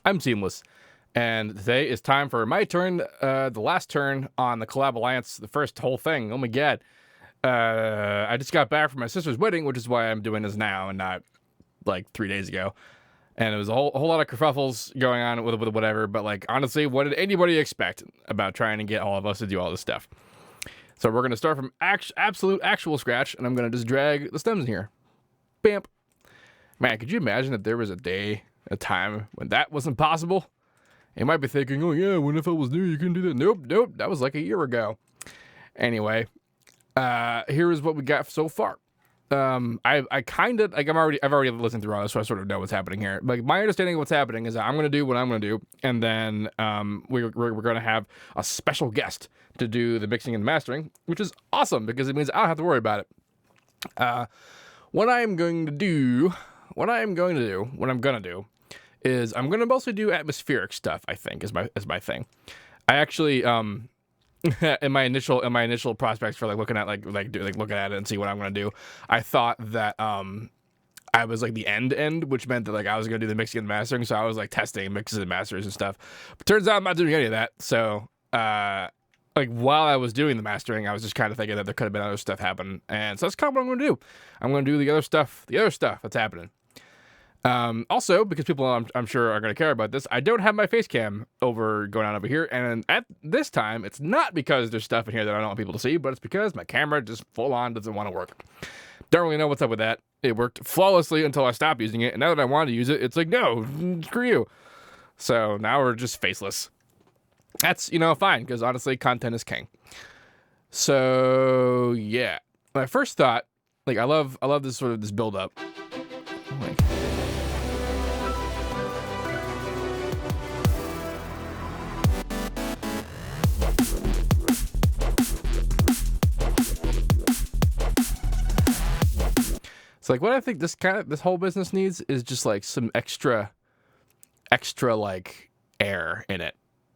I'm Seamless, and today is time for my turn, the last turn on the Collab Alliance, the first whole thing. Oh my god. I just got back from my sister's wedding, which is why I'm doing this now and not like 3 days ago. And it was a whole lot of kerfuffles going on with whatever, but like honestly, what did anybody expect about trying to get all of us to do all this stuff? So we're gonna start from actual scratch, and I'm gonna just drag the stems in here. Bamp. Man, could you imagine if there was a time when that wasn't possible? You might be thinking, oh yeah, when if I was new, you couldn't do that. Nope, that was like a year ago. Anyway, here is what we got so far. I kind of like I've already listened through all this, so I sort of know what's happening here. Like my understanding of what's happening is that I'm gonna do what I'm gonna do, and then we're gonna have a special guest to do the mixing and mastering, which is awesome because it means I don't have to worry about it. What I'm gonna do is I'm gonna mostly do atmospheric stuff. I think is my thing. I actually in my initial prospects for like looking at looking at it and see what I'm gonna do, I thought that I was like the end, which meant that like I was gonna do the mixing and mastering. So I was like testing mixes and masters and stuff. But turns out I'm not doing any of that. So like while I was doing the mastering, I was just kind of thinking that there could have been other stuff happen, and so that's kind of what I'm gonna do. I'm gonna do the other stuff that's happening. Also, because people I'm sure are going to care about this, I don't have my face cam going on over here, and at this time, it's not because there's stuff in here that I don't want people to see, but it's because my camera just full on doesn't want to work. Don't really know what's up with that. It worked flawlessly until I stopped using it, and now that I want to use it, it's like, no, screw you. So now we're just faceless. That's, fine, because honestly, content is king. So, yeah. My first thought, like, I love this sort of this build-up. Like, so like what I think this whole business needs is just like some extra like air in it,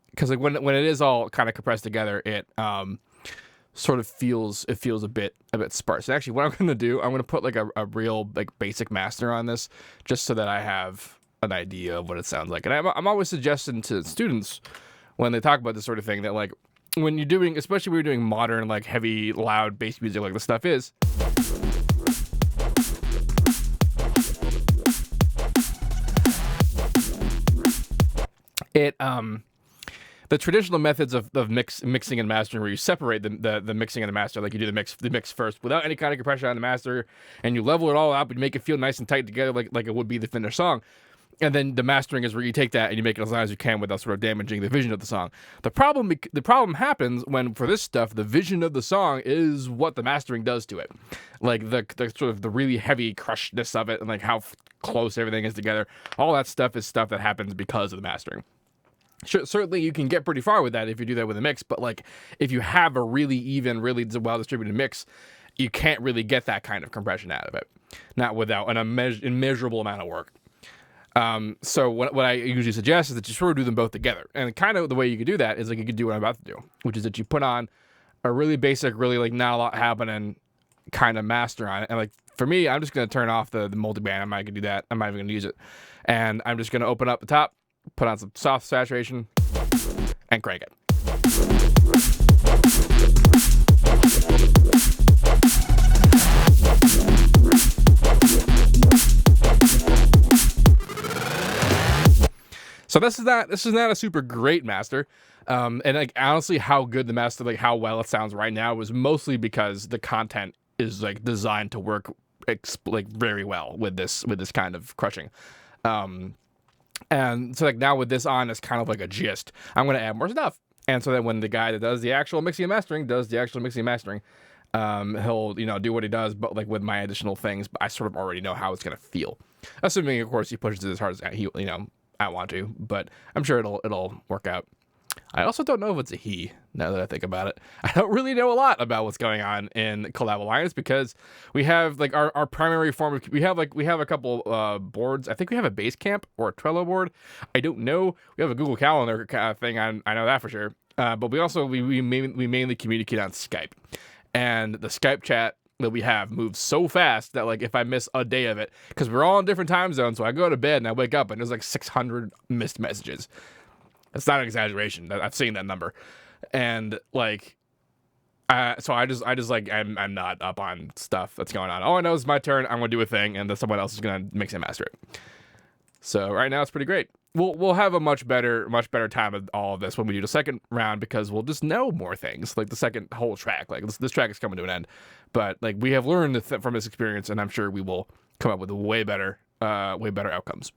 because like when it is all kind of compressed together, it sort of feels a bit sparse. And actually, what I'm gonna do, I'm gonna put like a real like basic master on this, just so that I have an idea of what it sounds like. And I'm always suggesting to students when they talk about this sort of thing that like when you're doing, especially when you're doing modern like heavy loud bass music like this stuff is. It the traditional methods of mixing and mastering, where you separate the mixing and the master, like you do the mix first without any kind of compression on the master, and you level it all out, but you make it feel nice and tight together, like it would be the finished song. And then the mastering is where you take that and you make it as loud as you can without sort of damaging the vision of the song. The problem happens when, for this stuff, the vision of the song is what the mastering does to it, like the sort of the really heavy crushedness of it, and like how close everything is together. All that stuff is stuff that happens because of the mastering. Sure, certainly you can get pretty far with that if you do that with a mix, but like if you have a really even, really well distributed mix, you can't really get that kind of compression out of it, not without an immeasurable amount of work. So what I usually suggest is that you sort of do them both together, and kind of the way you could do that is like you could do what I'm about to do, which is that you put on a really basic, really like not a lot happening kind of master on it, and like for me, I'm just gonna turn off the multiband. I'm not gonna do that. I'm not even gonna use it, and I'm just gonna open up the top, put on some soft saturation, and crank it. So this is not a super great master, and like honestly, how good the master, like how well it sounds right now, was mostly because the content is like designed to work like very well with this kind of crushing. And so like now with this on, it's kind of like a gist. I'm going to add more stuff. And so that when the guy that does the actual mixing and mastering he'll, do what he does, but like with my additional things, but I sort of already know how it's going to feel. Assuming, of course, he pushes it as hard as I want to, but I'm sure it'll work out. I also don't know if it's a he, now that I think about it. I don't really know a lot about what's going on in Collab Alliance, because we have like our primary form of, we have a couple boards. I think we have a Basecamp or a Trello board. I don't know. We have a Google Calendar kind of thing. I know that for sure. But we also we mainly communicate on Skype, and the Skype chat that we have moves so fast that like if I miss a day of it, because we're all in different time zones, so I go to bed and I wake up and there's like 600 missed messages. That's not an exaggeration. I've seen that number, and like, so I just like I'm not up on stuff that's going on. All I know is my turn. I'm gonna do a thing, and then someone else is gonna mix and master it. So right now it's pretty great. We'll have a much better time of all of this when we do the second round, because we'll just know more things. Like the second whole track, like this track is coming to an end, but like we have learned from this experience, and I'm sure we will come up with way better outcomes.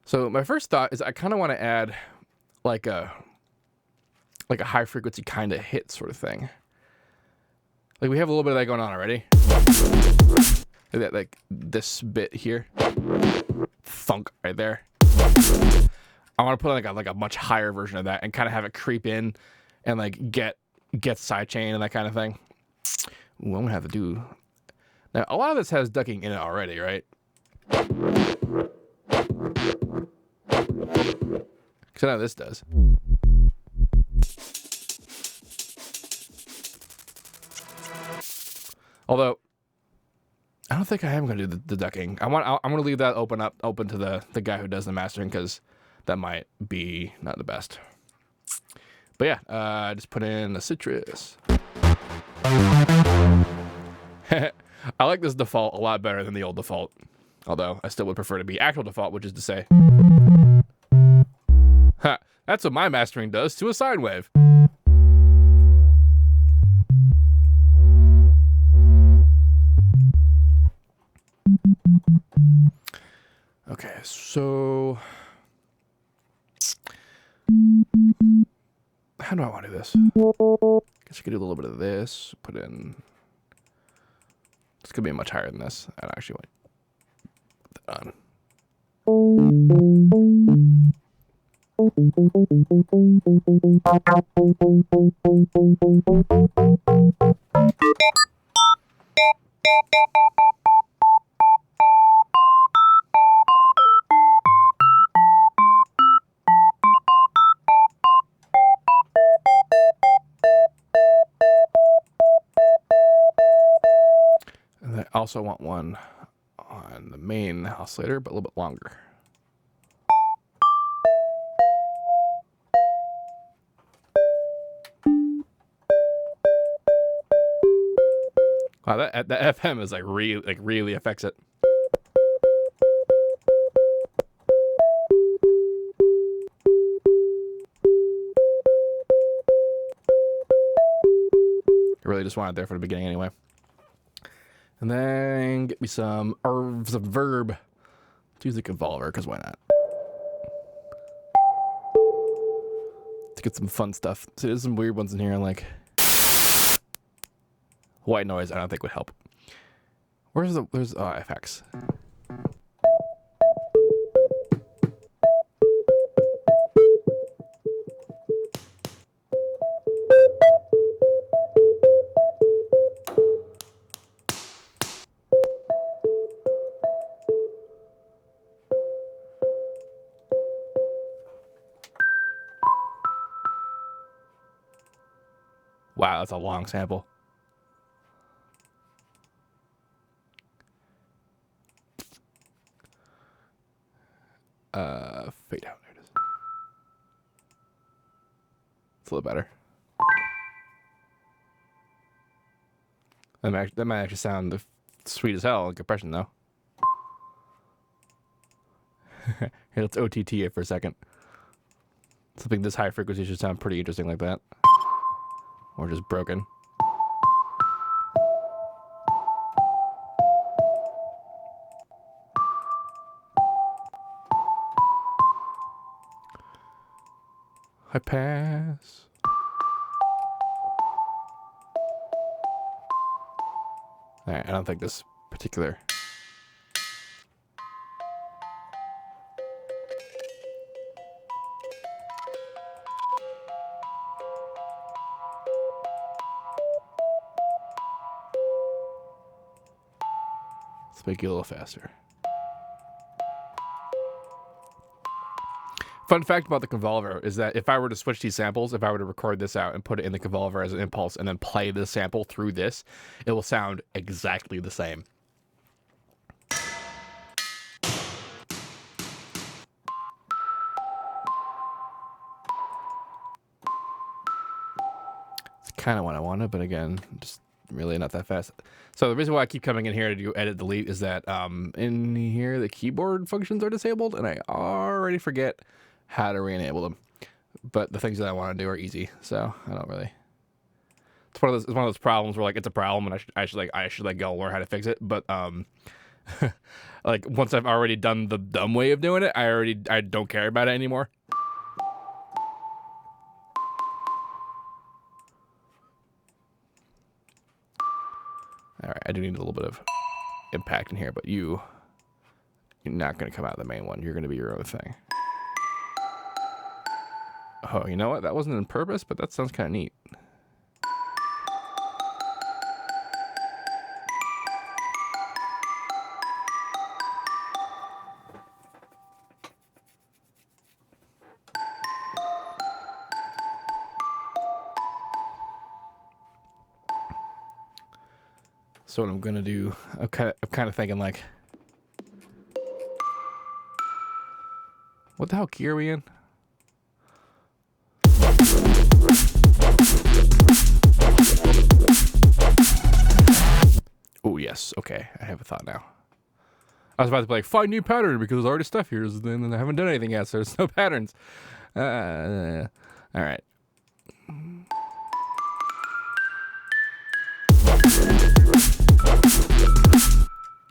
So my first thought is I kind of want to add like a high frequency kind of hit sort of thing. Like we have a little bit of that going on already. Like this bit here, thunk right there. I want to put like a much higher version of that and kind of have it creep in and like get sidechain and that kind of thing. Ooh, I'm gonna have to do now. A lot of this has ducking in it already, right? Because I know this does. Although I don't think I am going to do the ducking. I'm going to leave that open to the guy who does the mastering, because that might be not the best. But yeah, just put in the citrus. I like this default a lot better than the old default, although I still would prefer to be actual default, which is to say, that's what my mastering does to a sine wave. Okay, so how do I want to do this? Guess I could do a little bit of this. Put in. It's gonna be much higher than this. I actually want that on. And I also want one on the main oscillator, but a little bit longer. Wow, that FM is like really affects it. I really just want it there for the beginning anyway. And then get me some Reverb. Let's use the Convolver, because why not? To get some fun stuff. So there's some weird ones in here, like white noise. I don't think would help. There's FX. Wow, that's a long sample. Fade out. There it is. It's a little better. That might actually sound sweet as hell in compression, though. Here, let's OTT it for a second. Something this high frequency should sound pretty interesting like that. Or just broken. High pass. Alright, I don't think this particular. Let's make it a little faster. Fun fact about the convolver is that if I were to switch these samples, if I were to record this out and put it in the convolver as an impulse and then play this sample through this, it will sound exactly the same. It's kind of what I wanted, but again, just really not that fast. So the reason why I keep coming in here to do edit delete is that in here the keyboard functions are disabled and I already forget how to re-enable them. But the things that I want to do are easy, so I don't really. It's one of those problems where like it's a problem and I should like go learn how to fix it. But like once I've already done the dumb way of doing it, I don't care about it anymore. All right, I do need a little bit of impact in here, but you're not going to come out of the main one. You're going to be your own thing. Oh, you know what? That wasn't on purpose, but that sounds kind of neat. So what I'm gonna do, I'm kind of thinking like, what the hell key are we in? Oh yes, okay, I have a thought now. I was about to be like, find new pattern because there's already stuff here, and I haven't done anything yet, so there's no patterns. All right.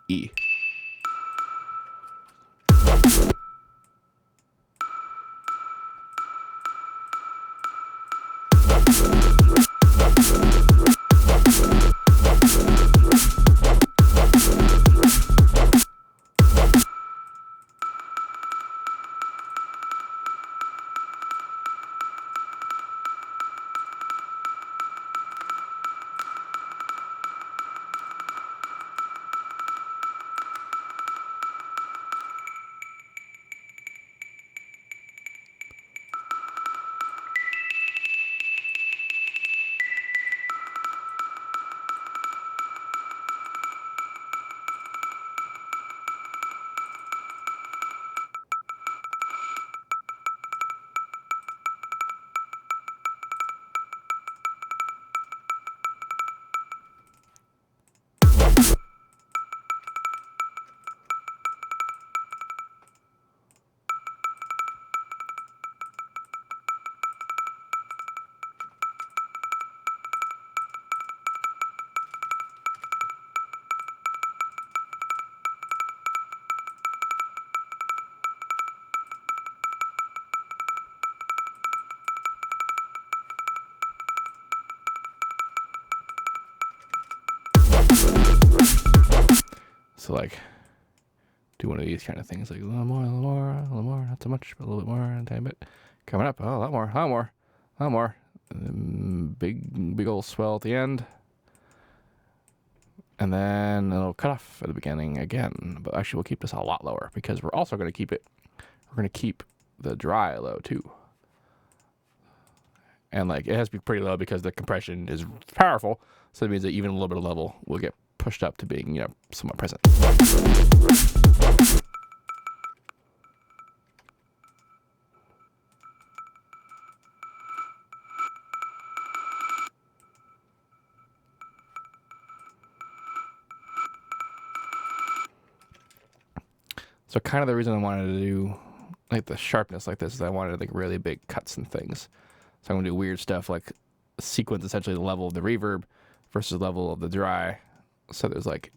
E. So like, do one of these kind of things, like a little more, not so much, but a little bit more, a tiny bit. Coming up, oh, a lot more. Big old swell at the end. And then it'll cut off at the beginning again. But actually, we'll keep this a lot lower because we're also going to keep the dry low too. And like, it has to be pretty low because the compression is powerful. So that means that even a little bit of level will get pushed up to being, somewhat present. So kind of the reason I wanted to do like the sharpness like this is I wanted like really big cuts and things. So I'm gonna do weird stuff like sequence essentially the level of the reverb versus the level of the dry. So there's like,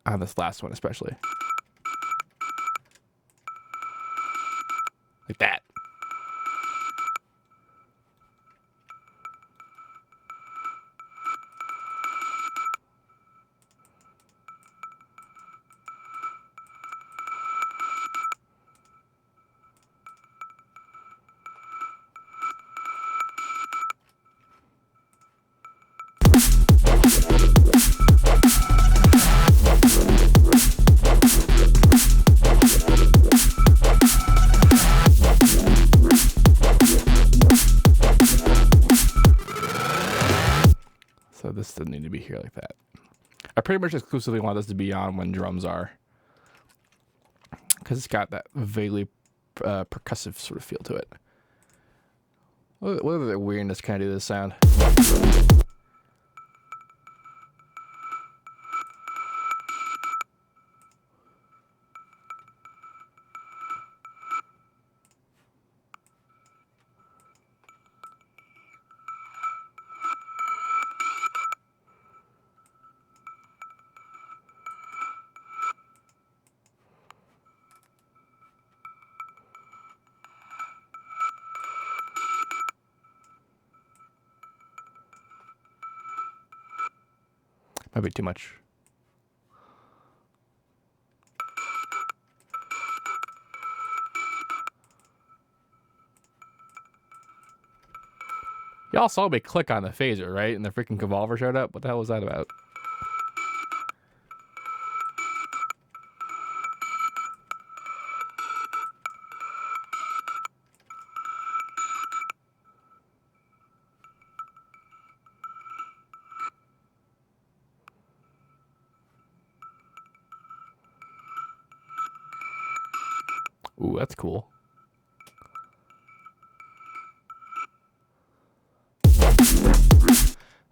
on this last one especially. Like that. here like that. I pretty much exclusively want this to be on when drums are, because it's got that vaguely percussive sort of feel to it. What other weirdness can I do to this sound? Might be too much. Y'all saw me click on the phaser, right? And the freaking Convolver showed up. What the hell was that about? Ooh, that's cool.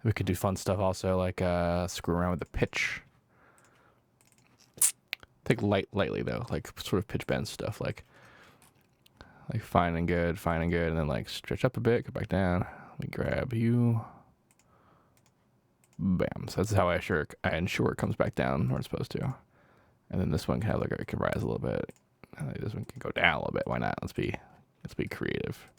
We could do fun stuff also, like screw around with the pitch. Think lightly though, like sort of pitch bend stuff, like fine and good, and then like stretch up a bit, go back down. Let me grab you. Bam. So that's how I ensure it comes back down where it's supposed to. And then this one can have like it can rise a little bit. This one can go down a little bit. Why not? Let's be creative.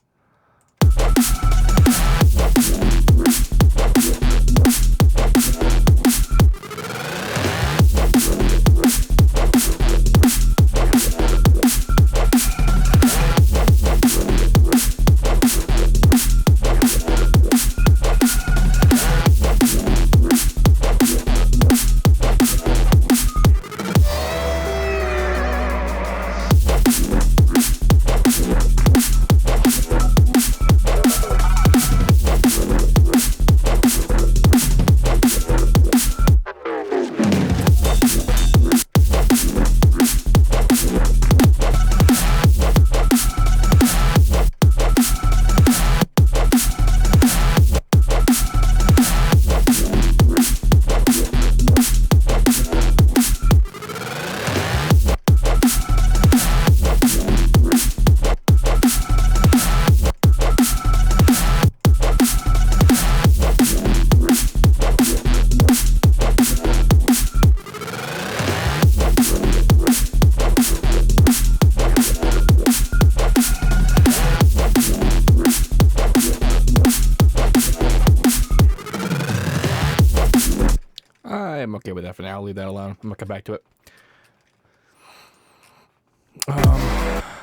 I'm okay with that for now. I'll leave that alone. I'm gonna come back to it.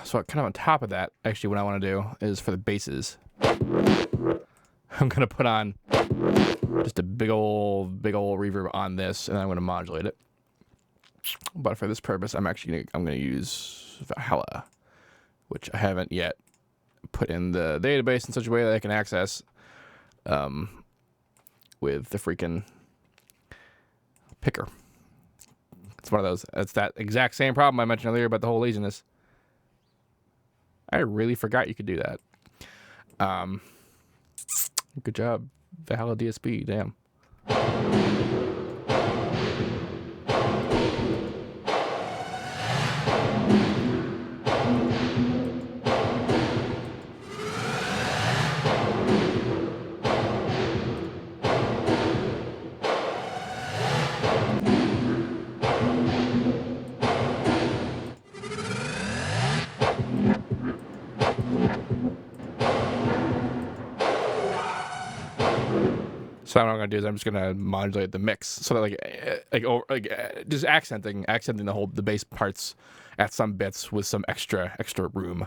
So kind of on top of that, actually, what I want to do is for the basses, I'm gonna put on just a big old reverb on this, and I'm gonna modulate it. But for this purpose, I'm gonna use Valhalla, which I haven't yet put in the database in such a way that I can access with the freaking picker. It's one of those. It's that exact same problem I mentioned earlier about the whole laziness. I really forgot you could do that. Good job, Valhalla DSP. Damn. So what I'm gonna do is I'm just gonna modulate the mix so that just accenting the bass parts at some bits with some extra room.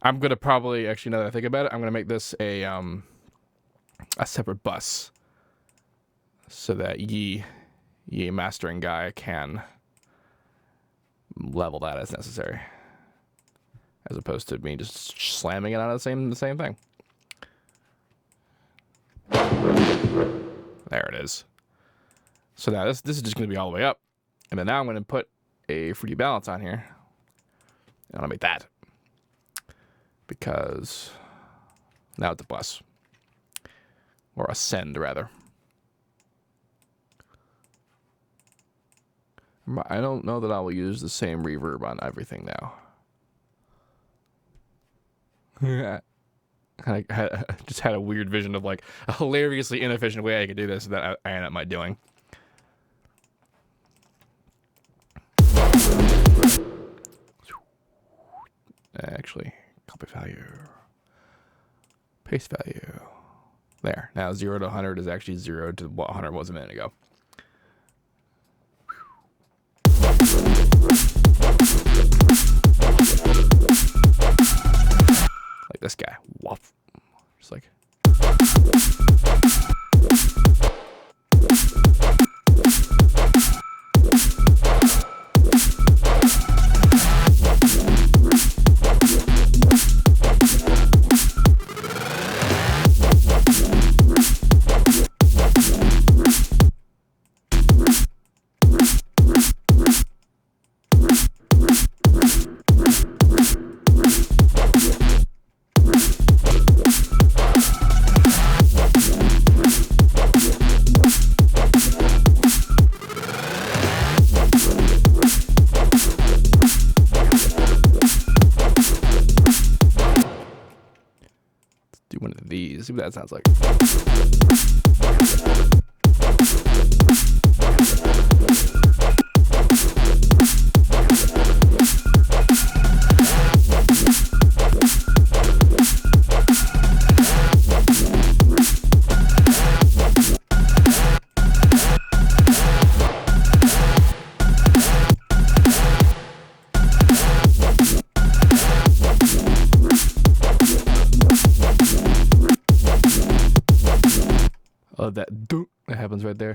I'm gonna probably actually, now that I think about it, I'm gonna make this a separate bus so that ye mastering guy can level that as necessary, as opposed to me just slamming it on the same thing. There it is. So now this is just going to be all the way up. And then now I'm going to put a fruity balance on here. And I'll make that. Because now it's a bus. Or a send, rather. I don't know that I will use the same reverb on everything now. I just had a weird vision of like a hilariously inefficient way I could do this that I ended up my doing. Actually, copy value, paste value. There. Now 0 to 100 is actually 0 to what 100 was a minute ago. Like this guy. Woof. Just like. Do one of these. See what that sounds like. Oh, that happens right there.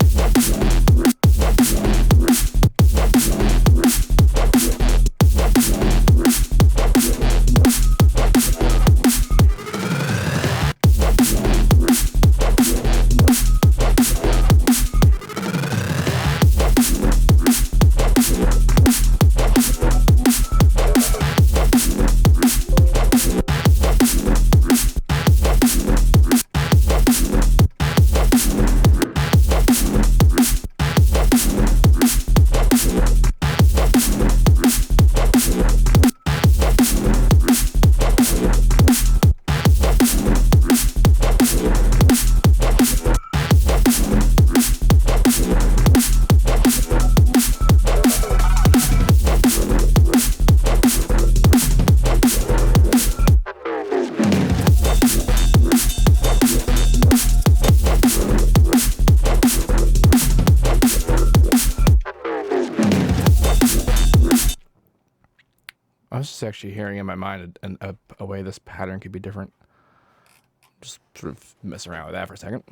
I was just actually hearing in my mind a way this pattern could be different. Just sort of mess around with that for a second.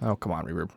Oh, come on, reverb.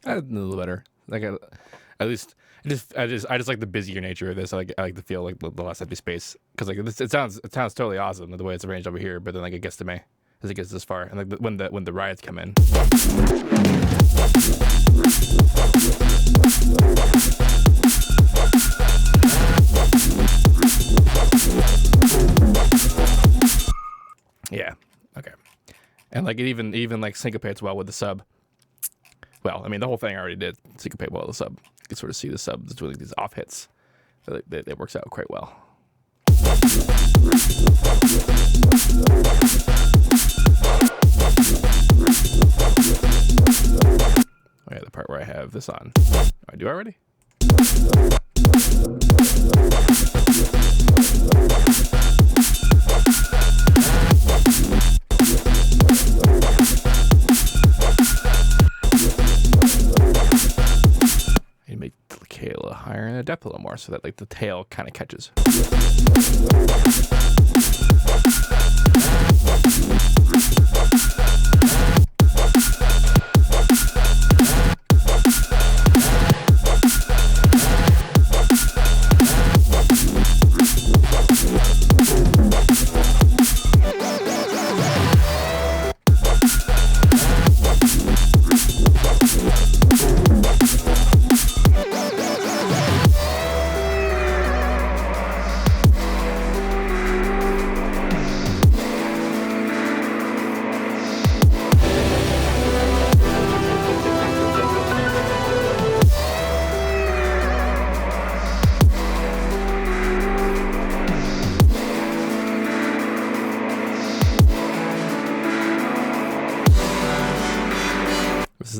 A little better. Like at least I just like the busier nature of this. I like to feel like the less empty space because like it sounds totally awesome the way it's arranged over here. But then like it gets to me as it gets this far, and like when the riots come in. Yeah. Okay. And like it even like syncopates well with the sub. Well, I mean the whole thing already did syncopate well with the sub. You can sort of see the sub doing these off hits. It works out quite well. Oh yeah, the part where I have this on. Oh, I do already? You make the decay a little higher and the depth a little more so that like the tail kind of catches.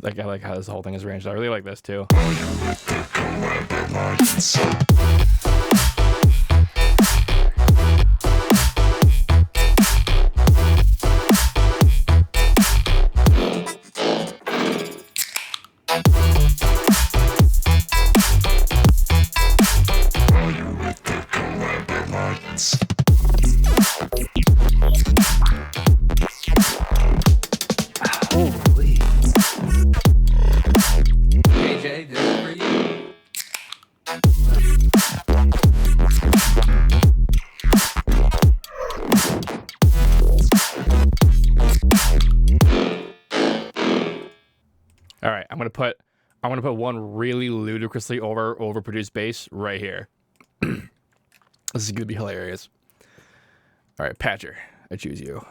Like I like how this whole thing is arranged. I really like this too. All right, I'm gonna put one really ludicrously overproduced bass right here. This is gonna be hilarious. All right, Patcher, I choose you.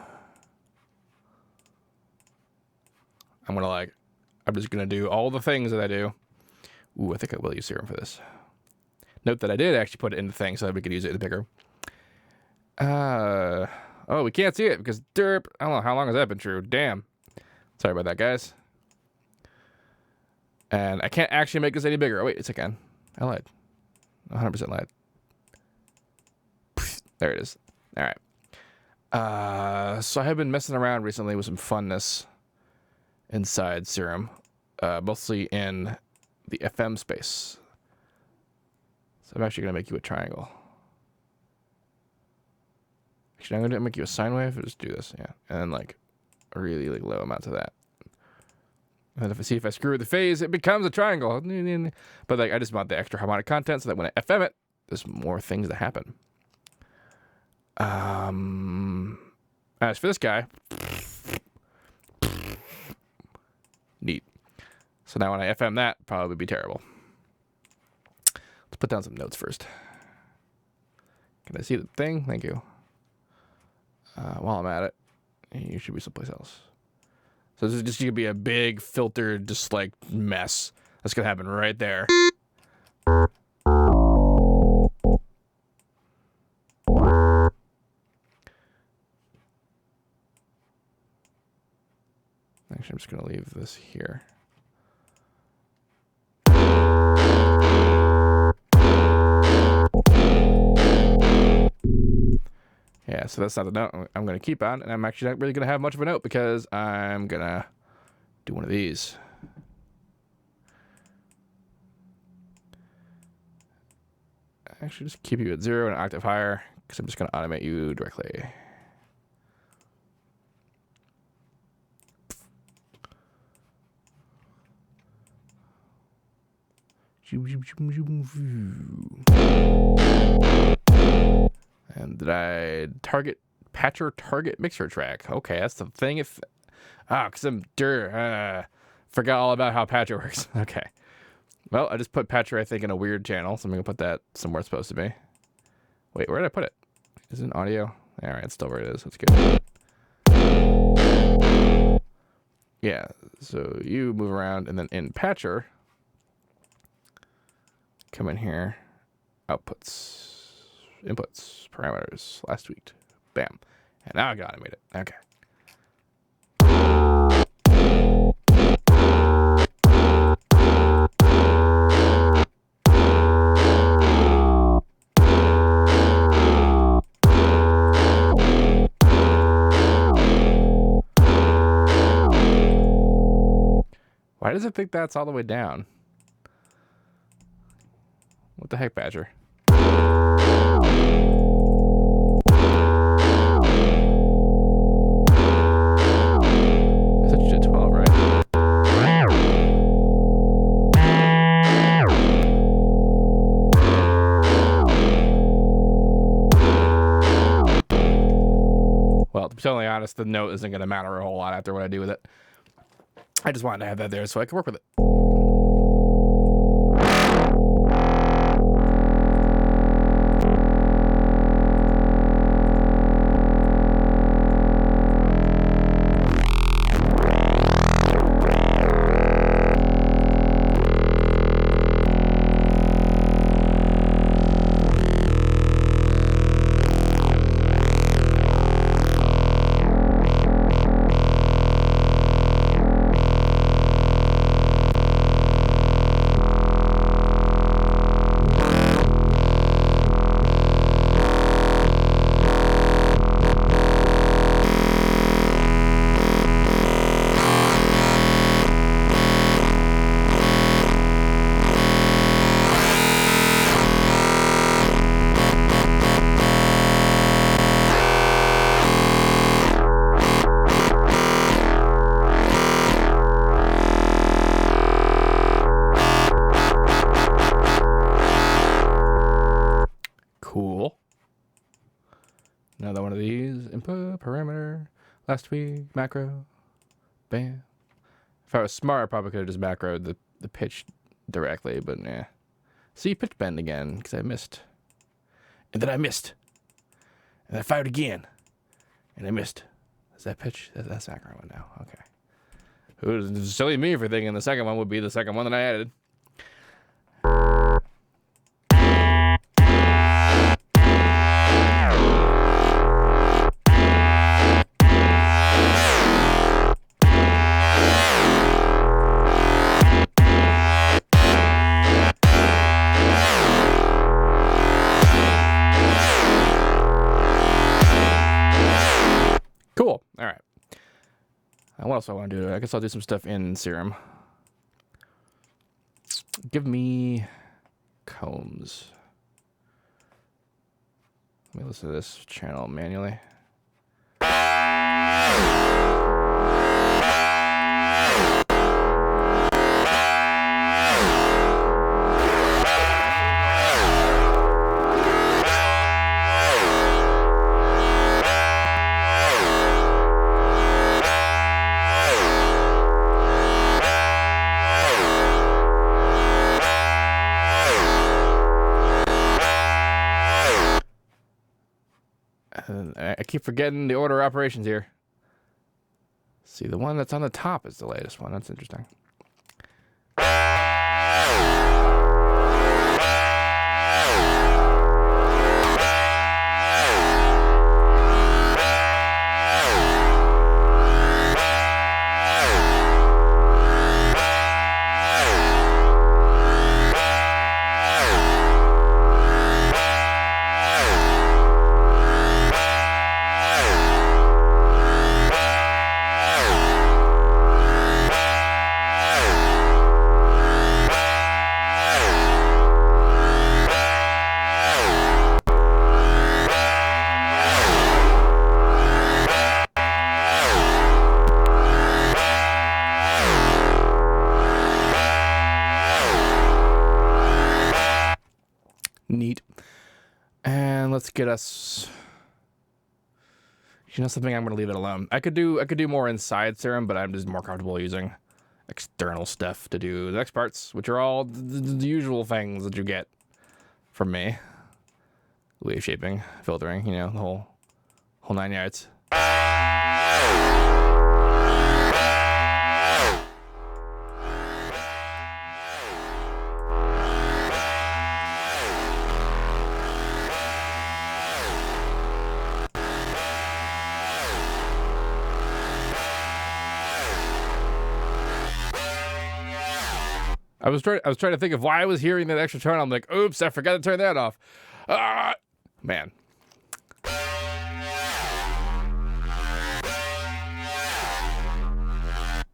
I'm just gonna do all the things that I do. Ooh, I think I will use Serum for this. Note that I did actually put it in the thing so that we could use it in the picker. Oh, we can't see it because derp. I don't know how long has that been true. Damn. Sorry about that, guys. And I can't actually make this any bigger. Oh, wait, it's again. I lied. 100% lied. There it is. All right. So I have been messing around recently with some funness inside Serum, mostly in the FM space. So I'm actually going to make you a triangle. Actually, I'm going to make you a sine wave. Just do this, yeah. And then like a really like, low amount of that. And if I screw with the phase, it becomes a triangle. But like I just want the extra harmonic content so that when I FM it, there's more things that happen. As for this guy, neat. So now when I FM that, probably would be terrible. Let's put down some notes first. Can I see the thing? Thank you. While I'm at it, you should be someplace else. So this is just gonna be a big filtered, just like mess. That's gonna happen right there. Actually, I'm just gonna leave this here. Yeah, so that's not the note I'm going to keep on, and I'm actually not really going to have much of a note because I'm going to do one of these. Actually, just keep you at 0 and an octave higher because I'm just going to automate you directly. And did I target patcher target mixer track? Okay, that's the thing. If because I'm forgot all about how patcher works. Okay. Well, I just put patcher, I think, in a weird channel, so I'm gonna put that somewhere it's supposed to be. Wait, where did I put it? Is it in audio? All right, it's still where it is. That's good. Yeah, so you move around, and then in patcher, come in here, outputs, inputs, parameters, last tweaked, bam. And now I got it, made it. Okay. Why does it think that's all the way down? What the heck, Badger? That's a 12, right? Well, to be totally honest, the note isn't going to matter a whole lot after what I do with it. I just wanted to have that there so I can work with it. Cool. Another one of these. Input, parameter, last tweak, macro. Bam. If I was smart, I probably could have just macroed the pitch directly, but nah. See, pitch bend again, because I missed. And then I missed. And I fired again. And I missed. Is that pitch? That's macro one now. Okay. It was silly me for thinking the second one would be the second one that I added. Cool. All right. What else do I want to do? I guess I'll do some stuff in Serum. Give me combs. Let me listen to this channel manually. I keep forgetting the order of operations here. See, the one that's on the top is the latest one. That's interesting. Neat. And let's get us... You know something? I'm gonna leave it alone. I could do more inside serum, but I'm just more comfortable using external stuff to do the next parts, which are all the usual things that you get from me. Wave shaping, filtering, you know, the whole 9 yards. I was trying to think of why I was hearing that extra tone. I'm like, oops, I forgot to turn that off. Man.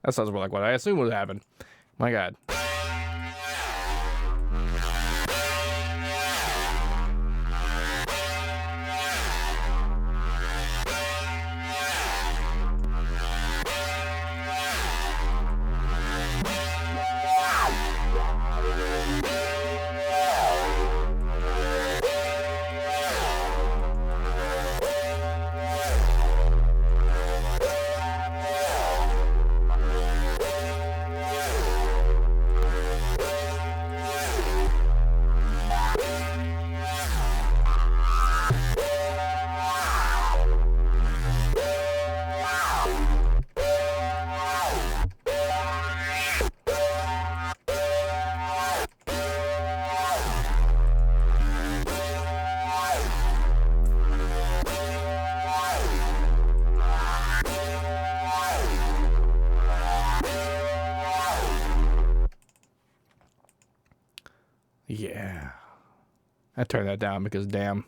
That sounds more like what I assumed would happen. My God. Yeah. I turned that down because damn.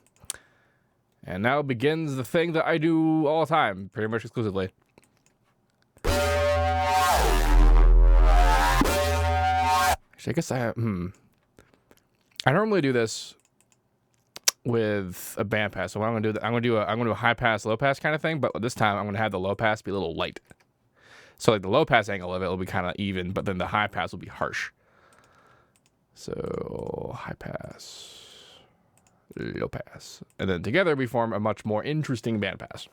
And now begins the thing that I do all the time, pretty much exclusively. Actually, I guess I normally do this with a bandpass. So what I'm gonna do, I'm gonna do a high pass, low pass kind of thing. But this time I'm gonna have the low pass be a little light. So like the low pass angle of it will be kind of even, but then the high pass will be harsh. So high pass, low pass, and then together we form a much more interesting bandpass.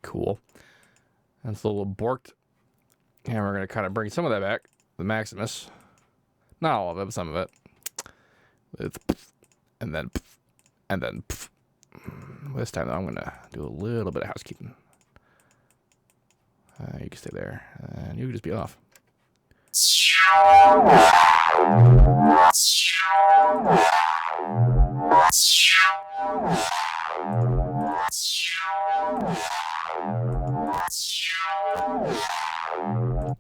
Cool. That's a little borked. And we're going to kind of bring some of that back. The Maximus. Not all of it, but some of it. And then. This time, though, I'm going to do a little bit of housekeeping. You can stay there. And you can just be off.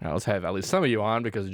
Now let's have at least some of you on because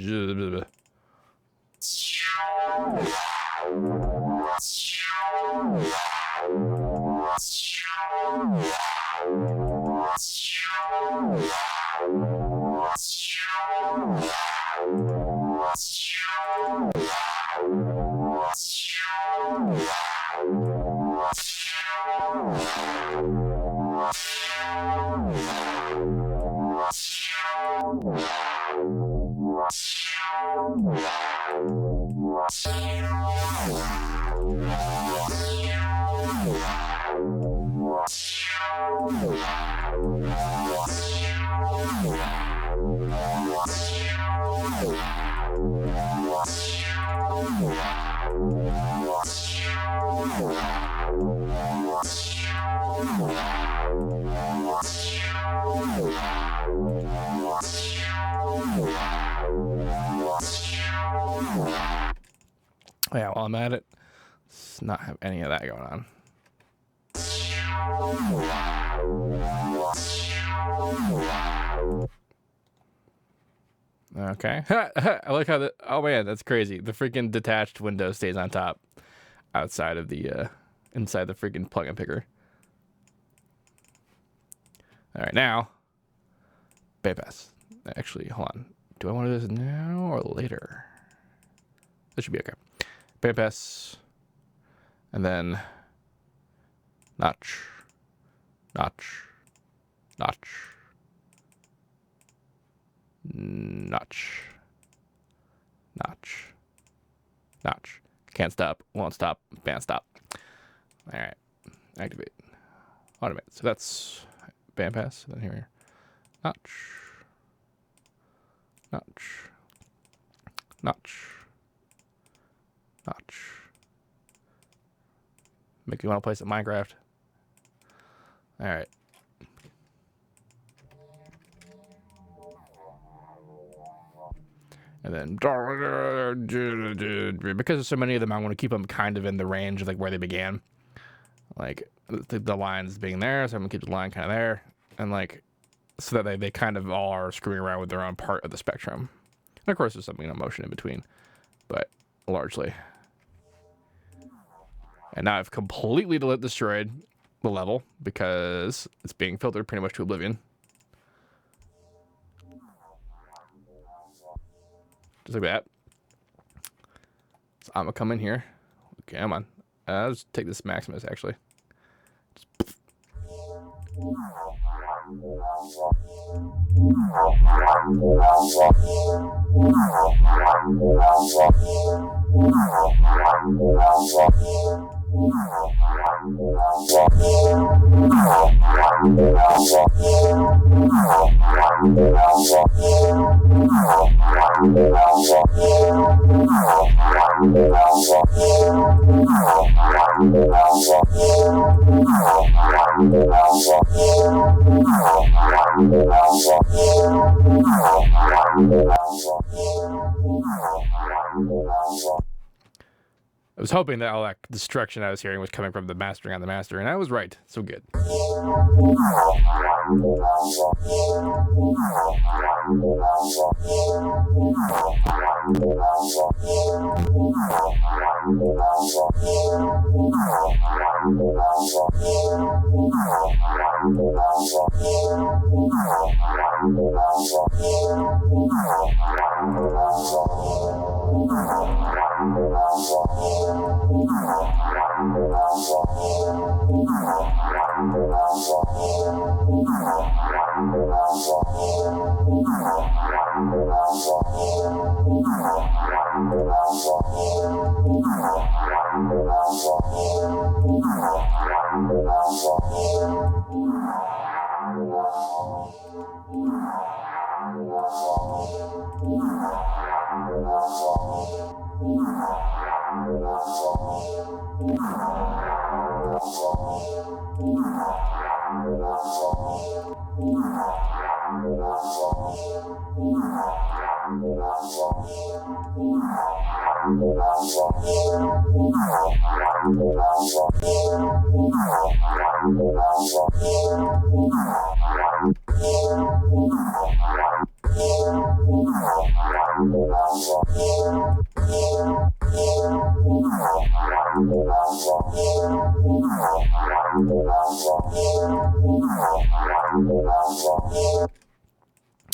Yeah, while I'm at it, let's not have any of that going on. Okay. I like how the, oh man, that's crazy. The freaking detached window stays on top outside of the, inside the freaking plugin picker. All right, now, bypass. Actually, hold on. Do I want to do this now or later? This should be okay. Bypass. And then notch, notch, notch, notch, notch, notch. Can't stop, won't stop, band stop. All right, activate, automate. So that's band pass. Then here, notch, notch, notch, notch. Make you want to play some Minecraft. All right. And then, because there's so many of them, I want to keep them kind of in the range of like where they began. Like the lines being there, so I'm gonna keep the line kind of there. And like, so that they kind of all are screwing around with their own part of the spectrum. And of course, there's something, motion in between, but largely. And now I've completely destroyed the level because it's being filtered pretty much to oblivion. Just like that. So I'm gonna come in here. Okay, come on. Let's take this Maximus actually. Just... I was hoping that all that destruction I was hearing was coming from the mastering on the master, and I was right. So good.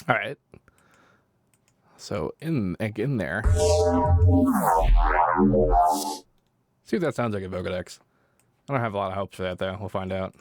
All right. So in there, see if that sounds like a Vocodex. I don't have a lot of hopes for that though. We'll find out.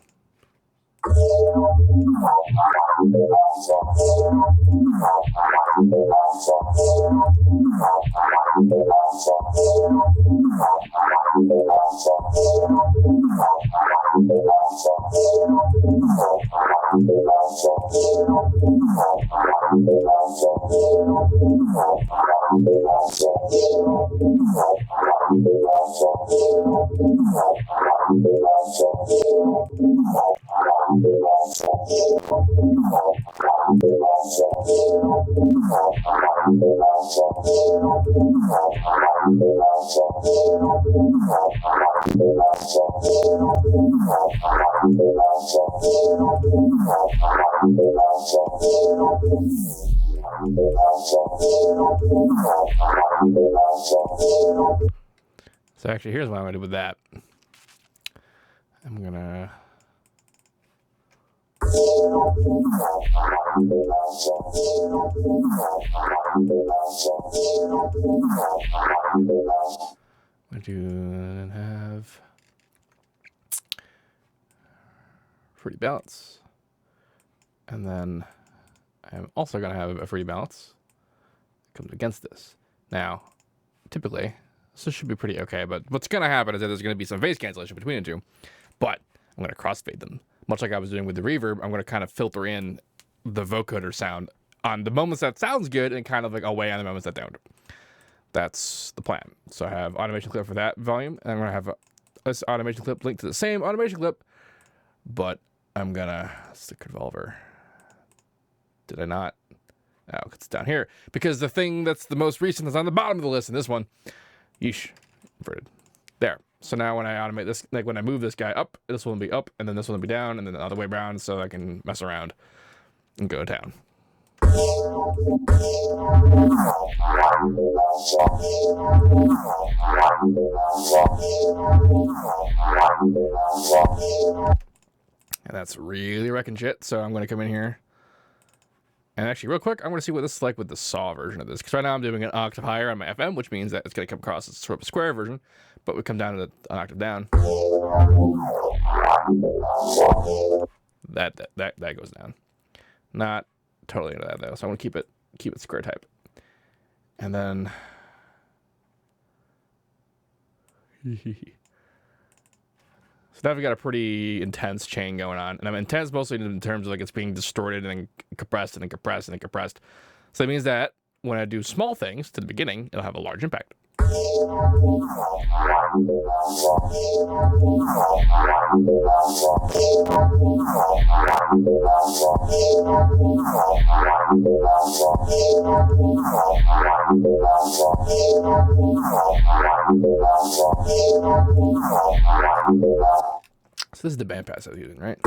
So actually, here's what I'm gonna do with that. I'm gonna have free balance, and then I'm also gonna have a free balance that comes against this. Now, typically, this should be pretty okay, but what's gonna happen is that there's gonna be some phase cancellation between the two, but I'm gonna crossfade them. Much like I was doing with the reverb, I'm gonna kind of filter in the vocoder sound on the moments that sounds good and kind of like away on the moments that don't. That's the plan. So I have automation clip for that volume, and I'm gonna have this automation clip linked to the same automation clip, but I'm gonna stick revolver. Did I not? Oh, it's down here because the thing that's the most recent is on the bottom of the list in this one. Yeesh, inverted. There. So now when I automate this, like when I move this guy up, this one will be up, and then this one will be down, and then the other way around, so I can mess around and go down. And that's really wrecking shit. So I'm going to come in here. And actually, real quick, I'm going to see what this is like with the saw version of this. Because right now I'm doing an octave higher on my FM, which means that it's going to come across as sort of a square version. But we come down to an octave down. That goes down. Not totally into that, though. So I'm going to keep it square type. And then... So now we've got a pretty intense chain going on. And I'm intense mostly in terms of like it's being distorted and then compressed and then compressed and then compressed. So that means that when I do small things to the beginning, it'll have a large impact. So this is the bandpass I was using, right?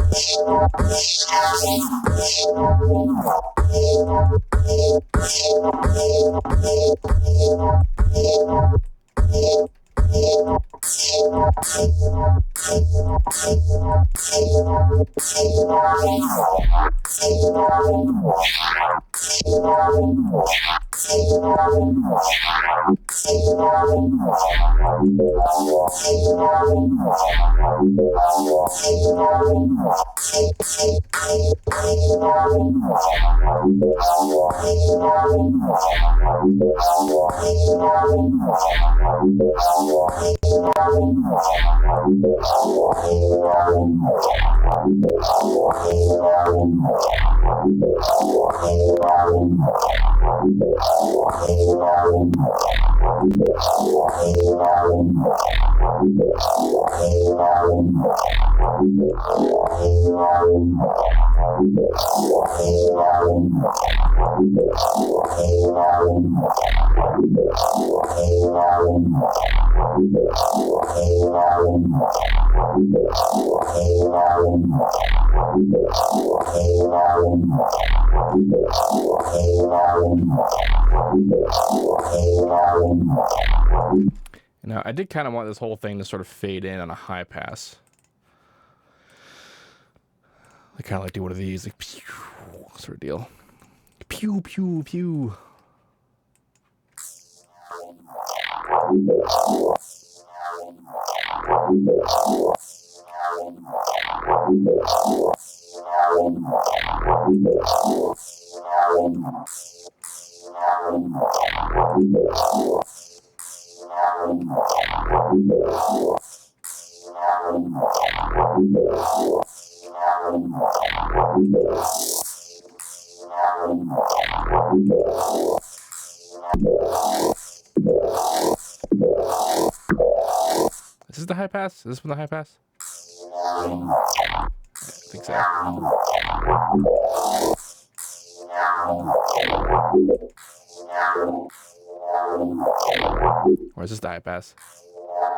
Now, I did kind of want this whole thing to sort of fade in on a high pass. I kind of like do one of these, like, pew, sort of deal. Pew, pew, pew. Is this the high pass? Is this one the high pass? Yeah, I think so. Or is this the high pass?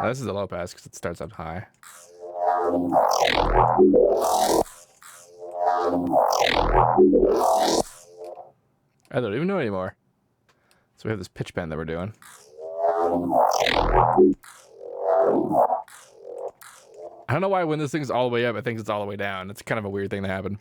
Oh, this is a low pass because it starts up high. I don't even know anymore. So we have this pitch bend that we're doing. I don't know why when this thing's all the way up, it thinks it's all the way down. It's kind of a weird thing to happen.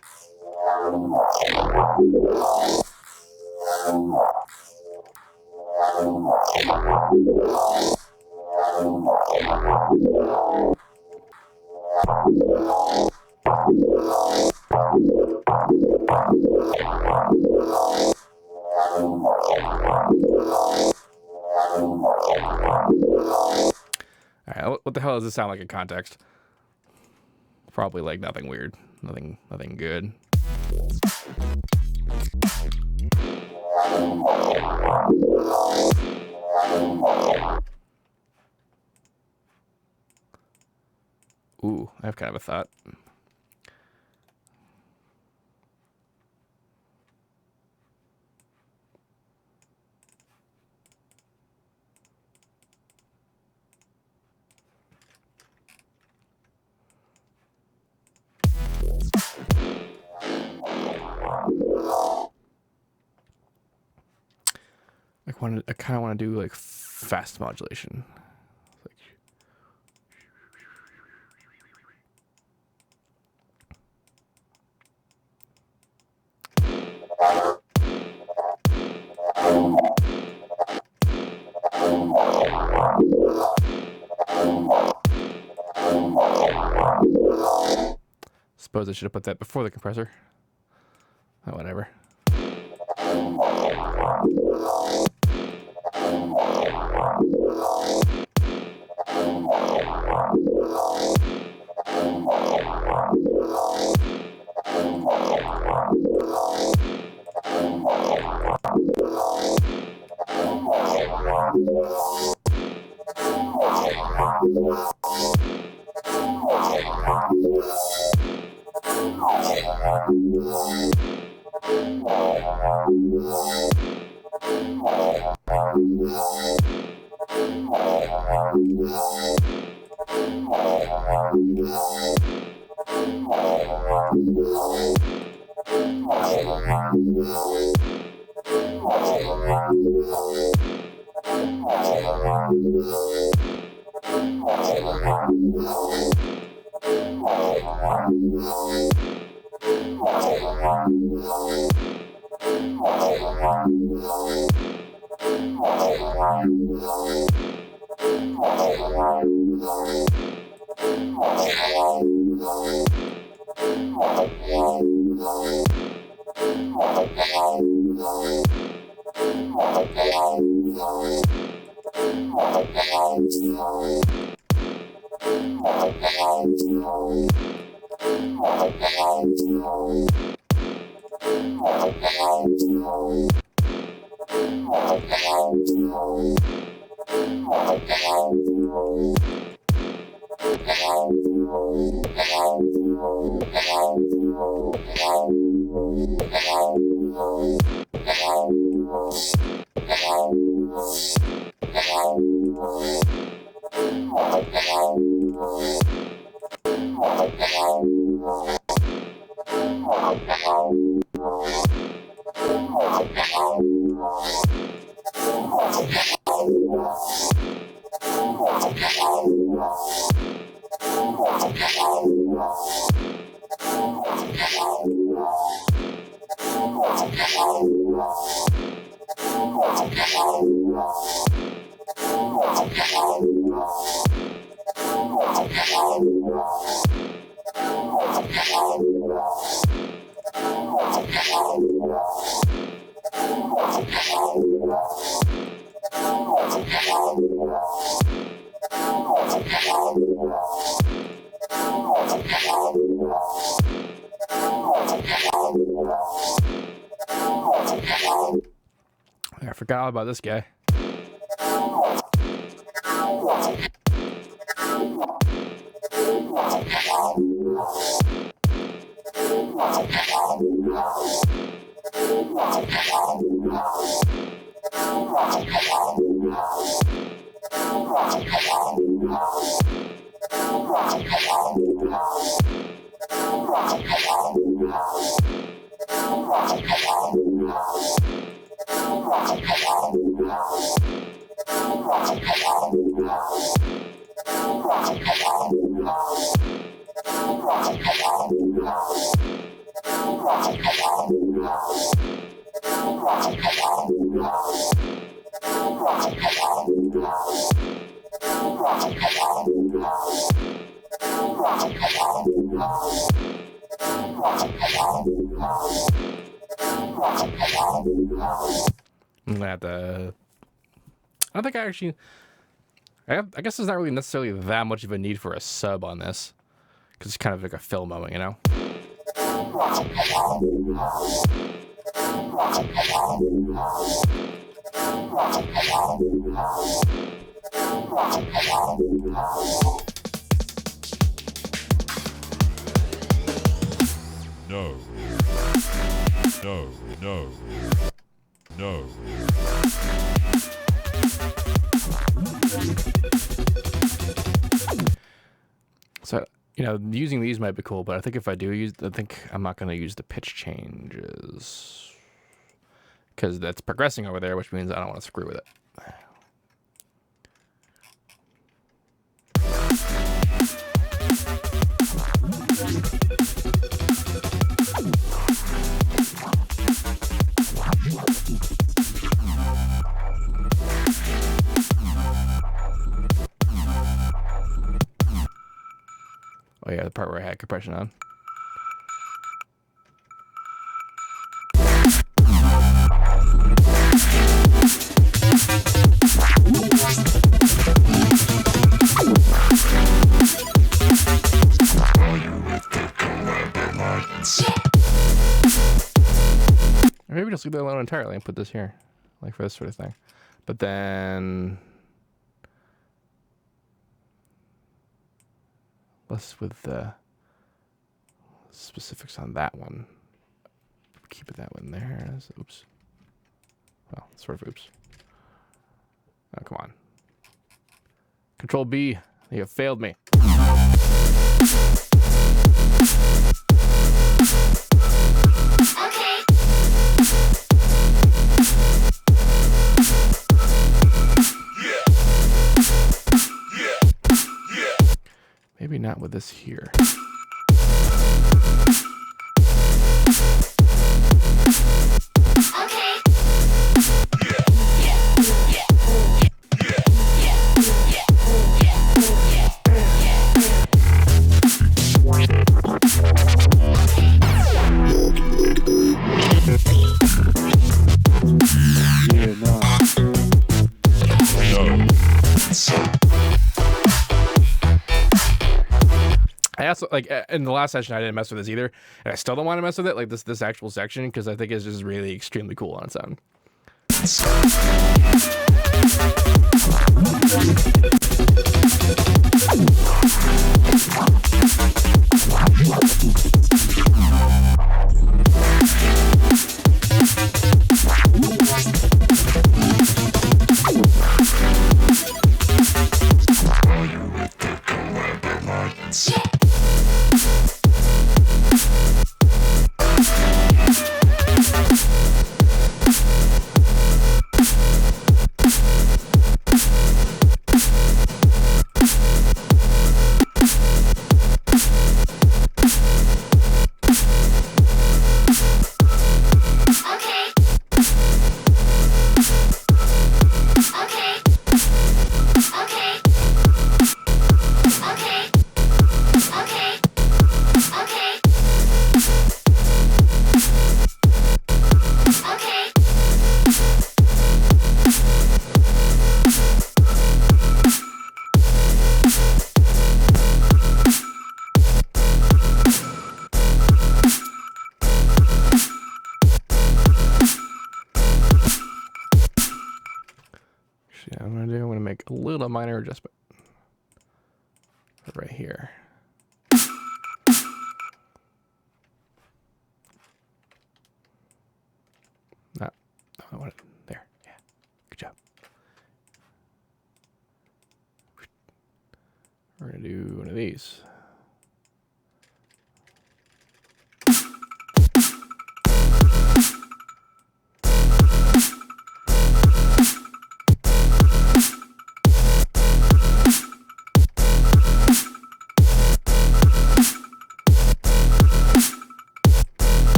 Alright, what the hell does this sound like in context? Probably like nothing weird. Nothing good. Ooh, I have kind of a thought. I kind of want to do like fast modulation. Suppose I should have put that before the compressor. Oh, whatever. I forgot all about this guy. I'm gonna have to. I don't think I actually. I guess there's not really necessarily that much of a need for a sub on this, because it's kind of like a fill moment, you know. No. No. No. No. So, you know, using these might be cool, but I think if I do use, I think I'm not going to use the pitch changes, because that's progressing over there, which means I don't want to screw with it. Oh yeah, the part where I had compression on. Or maybe just leave that alone entirely and put this here, like for this sort of thing. But then less with the specifics on that one. Keep it that one there. Oops. Well, sort of oops. Oh, come on. Control B. You have failed me. Maybe not with this here. I also, like, in the last session I didn't mess with this either, and I still don't want to mess with it, like this actual section, because I think it's just really extremely cool on its own. I'm gonna make a little minor adjustment right here. No, I want it there. Yeah, good job. keys.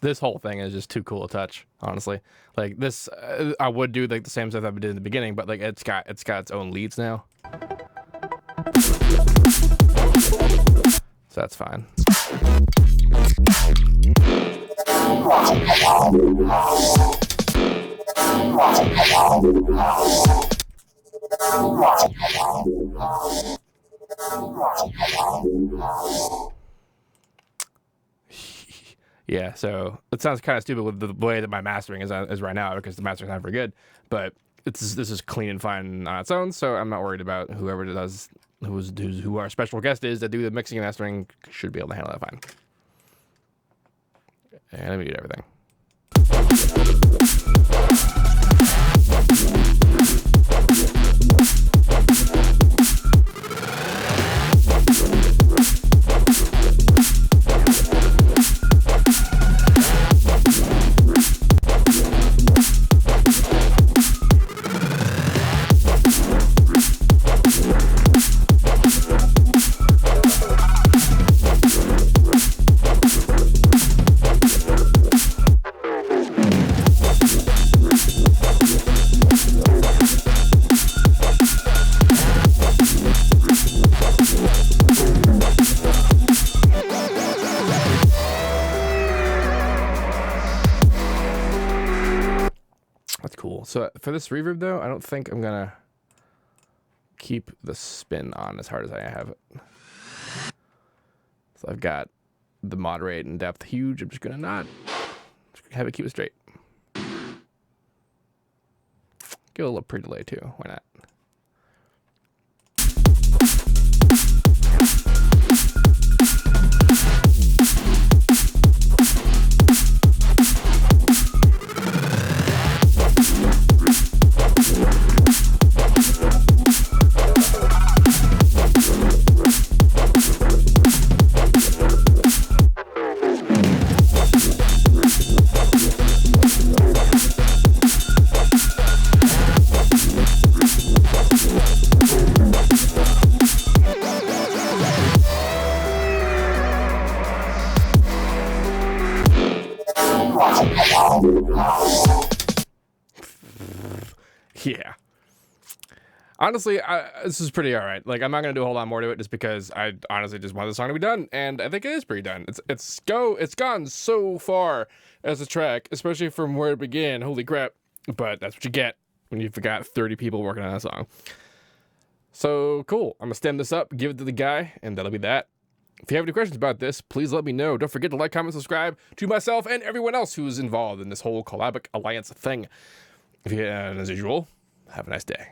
This whole thing is just too cool to touch, honestly. Like this, I would do like the same stuff I did in the beginning, but like it's got its own leads now, so that's fine. Yeah, so it sounds kind of stupid with the way that my mastering is right now, because the mastering's not very good, but this is clean and fine on its own, so I'm not worried about whoever does, who our special guest is that do the mixing and mastering should be able to handle that fine. And I muted everything. So for this reverb, though, I don't think I'm going to keep the spin on as hard as I have it. So I've got the moderate and depth huge. I'm just going to not have it keep it straight. Give it a little pre-delay, too. Why not? Yeah. Honestly, this is pretty all right. Like, I'm not gonna do a whole lot more to it just because I honestly just want the song to be done, and I think it is pretty done. It's gone so far as a track, especially from where it began. Holy crap! But that's what you get when you've got 30 people working on a song. So cool. I'm gonna stem this up, give it to the guy, and that'll be that. If you have any questions about this, please let me know. Don't forget to like, comment, subscribe to myself and everyone else who's involved in this whole Collab Alliance thing. And as usual, have a nice day.